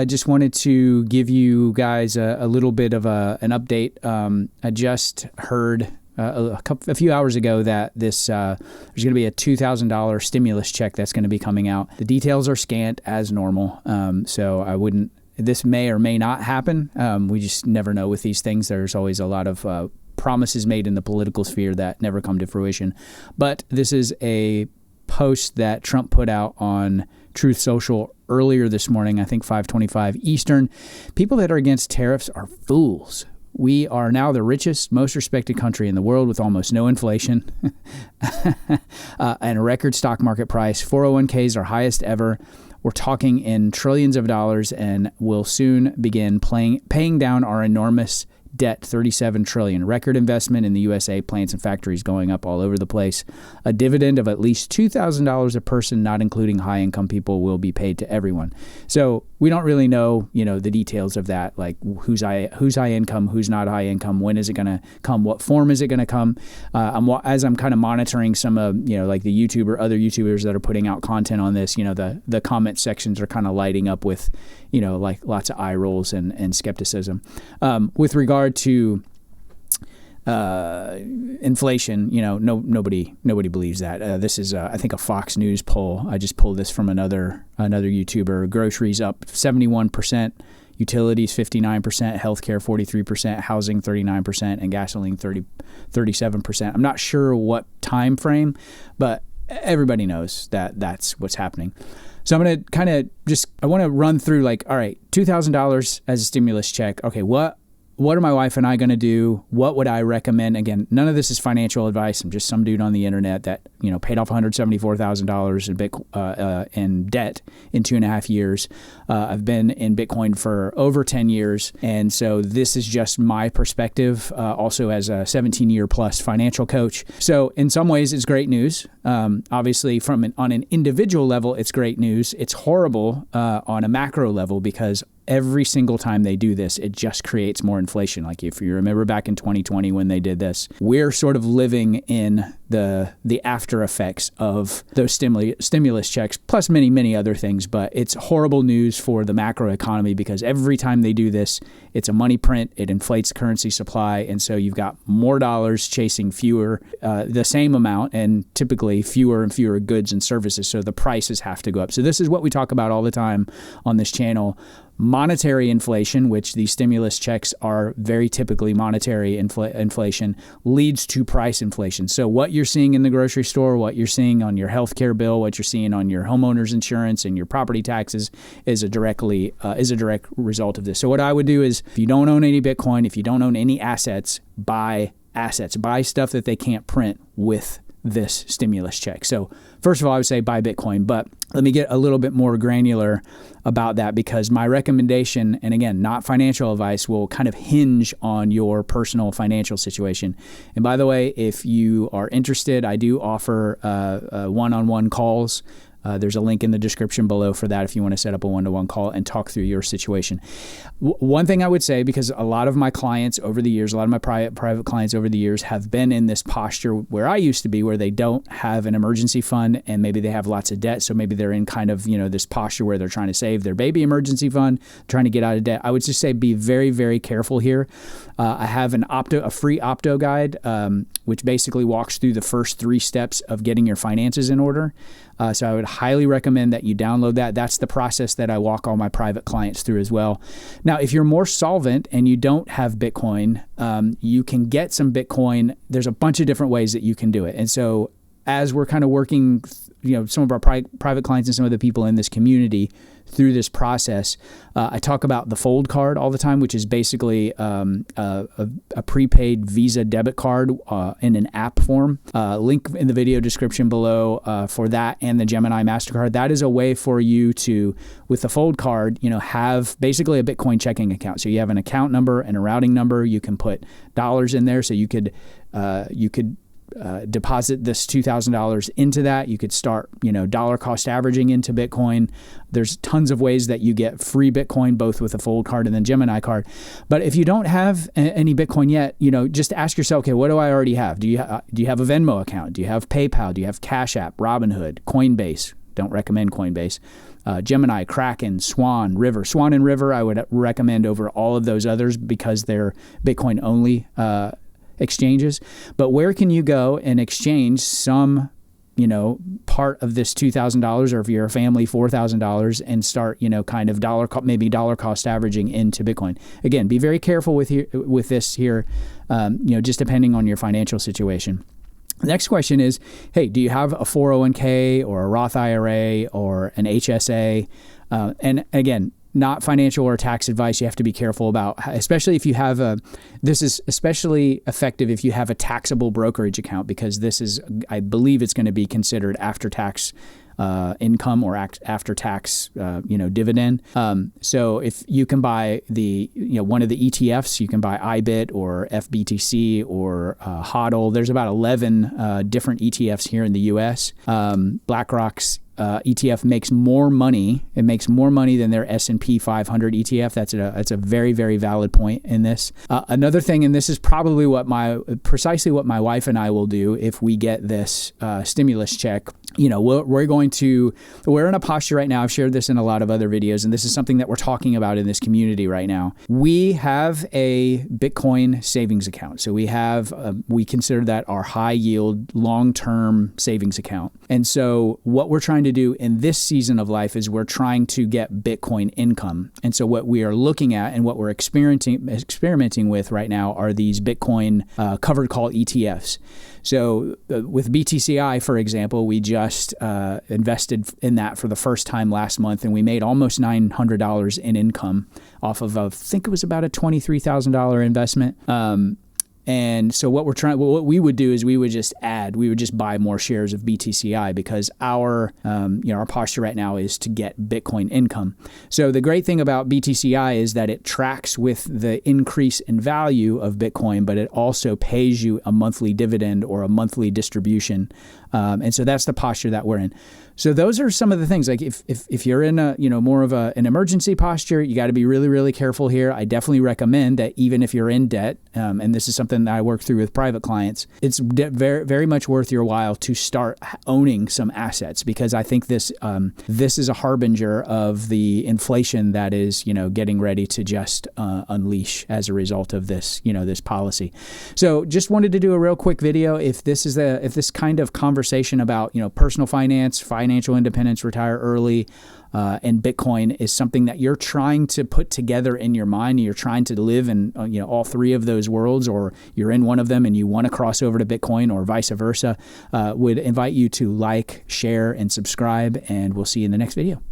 I just wanted to give you guys a little bit of an update. I just heard a few hours ago that there's going to be a $2,000 stimulus check that's going to be coming out. The details are scant as normal, so this may or may not happen. We just never know with these things. There's always a lot of promises made in the political sphere that never come to fruition. But this is a post that Trump put out on Truth Social earlier this morning, I think 5:25 Eastern. People that are against tariffs are fools. We are now the richest, most respected country in the world with almost no inflation and a record stock market price. 401ks are highest ever. We're talking in trillions of dollars and will soon begin paying down our enormous debt, $37 trillion. Record investment in the USA, plants and factories going up all over the place. A dividend of at least $2,000 a person, not including high-income people, will be paid to everyone. So we don't really know, the details of that, like who's high income, who's not high income, when is it going to come, what form is it going to come. As I'm kind of monitoring some of, like the other YouTubers that are putting out content on this, the comment sections are kind of lighting up with, like lots of eye rolls and skepticism. With regard to inflation, nobody believes that. This is, I think, a Fox News poll. I just pulled this from another YouTuber. Groceries up 71%, utilities 59%, healthcare 43%, housing 39%, and gasoline 37%. I'm not sure what time frame, but everybody knows that that's what's happening. So I'm going to kind of I want to run through all right, $2,000 as a stimulus check. Okay, what are my wife and I going to do? What would I recommend? Again, none of this is financial advice. I'm just some dude on the internet that, paid off $174,000 in debt in 2.5 years. I've been in Bitcoin for over 10 years. And so this is just my perspective, also as a 17-year plus financial coach. So in some ways, it's great news. Obviously, on an individual level, it's great news. It's horrible on a macro level because every single time they do this, it just creates more inflation. Like if you remember back in 2020 when they did this, we're sort of living in the after effects of those stimulus checks, plus many, many other things. But it's horrible news for the macro economy because every time they do this, it's a money print. It inflates currency supply. And so you've got more dollars chasing the same amount, and typically fewer and fewer goods and services. So the prices have to go up. So this is what we talk about all the time on this channel. Monetary inflation, which these stimulus checks are very typically monetary inflation, leads to price inflation. So what you're seeing in the grocery store, what you're seeing on your healthcare bill, what you're seeing on your homeowner's insurance and your property taxes is a direct result of this. So what I would do is, if you don't own any Bitcoin, if you don't own any assets, buy stuff that they can't print with this stimulus check. So first of all, I would say buy Bitcoin, but let me get a little bit more granular about that because my recommendation, and again, not financial advice, will kind of hinge on your personal financial situation. And by the way, if you are interested, I do offer one-on-one calls. There's a link in the description below for that if you want to set up a one-to-one call and talk through your situation. One thing I would say, because a lot of my clients over the years, a lot of my private clients over the years have been in this posture where I used to be, where they don't have an emergency fund and maybe they have lots of debt. So maybe they're in kind of, this posture where they're trying to save their baby emergency fund, trying to get out of debt. I would just say be very, very careful here. I have a free Opto guide, which basically walks through the first 3 steps of getting your finances in order. So I would highly recommend that you download that. That's the process that I walk all my private clients through as well. Now, if you're more solvent and you don't have Bitcoin, you can get some Bitcoin. There's a bunch of different ways that you can do it. And so as we're kind of working, some of our private clients and some of the people in this community through this process, I talk about the Fold card all the time, which is basically a prepaid Visa debit card in an app form. Link in the video description below for that and the Gemini MasterCard. That is a way for you to, with the Fold card, have basically a Bitcoin checking account. So you have an account number and a routing number. You can put dollars in there, so you could deposit this $2,000 into that. You could start, dollar cost averaging into Bitcoin. There's tons of ways that you get free Bitcoin, both with a Fold card and then Gemini card. But if you don't have any Bitcoin yet, just ask yourself, okay, what do I already have? Do you have a Venmo account? Do you have PayPal? Do you have Cash App, Robinhood, Coinbase? Don't recommend Coinbase. Gemini, Kraken, Swan, River. Swan and River I would recommend over all of those others because they're Bitcoin only exchanges. But where can you go and exchange some part of this $2,000, or if you're a family, $4,000, and start, kind of maybe dollar cost averaging into Bitcoin? Again, be very careful with this here, just depending on your financial situation. The next question is, hey, do you have a 401k or a Roth IRA or an HSA? And again, not financial or tax advice. You have to be careful about, especially if you have this is especially effective if you have a taxable brokerage account, because this is, I believe it's going to be considered after tax income or after tax, dividend. So if you can buy one of the ETFs, you can buy IBIT or FBTC or HODL. There's about 11 different ETFs here in the U.S. BlackRock's ETF makes more money. It makes more money than their S&P 500 ETF. That's a very, very valid point in this. Another thing, and this is probably precisely what my wife and I will do if we get this stimulus check. We're in a posture right now. I've shared this in a lot of other videos, and this is something that we're talking about in this community right now. We have a Bitcoin savings account. So we consider that our high yield, long-term savings account. And so what we're trying to do in this season of life is we're trying to get Bitcoin income. And so what we are looking at and what we're experimenting with right now are these Bitcoin covered call ETFs. So with BTCI, for example, we just invested in that for the first time last month, and we made almost $900 in income off of, I think it was about a $23,000 investment. And so what we would do is we would just buy more shares of BTCI, because our posture right now is to get Bitcoin income. So the great thing about BTCI is that it tracks with the increase in value of Bitcoin, but it also pays you a monthly dividend or a monthly distribution. And so that's the posture that we're in. So those are some of the things. Like if you're in a more of an emergency posture, you got to be really, really careful here. I definitely recommend that even if you're in debt, and this is something that I work through with private clients, it's very, very much worth your while to start owning some assets, because I think this is a harbinger of the inflation that is getting ready to just unleash as a result of this this policy. So just wanted to do a real quick video. If this kind of conversation about personal finance, financial independence, retire early, and Bitcoin is something that you're trying to put together in your mind, you're trying to live in all three of those worlds, or you're in one of them and you want to cross over to Bitcoin or vice versa, would invite you to like, share, and subscribe, and we'll see you in the next video.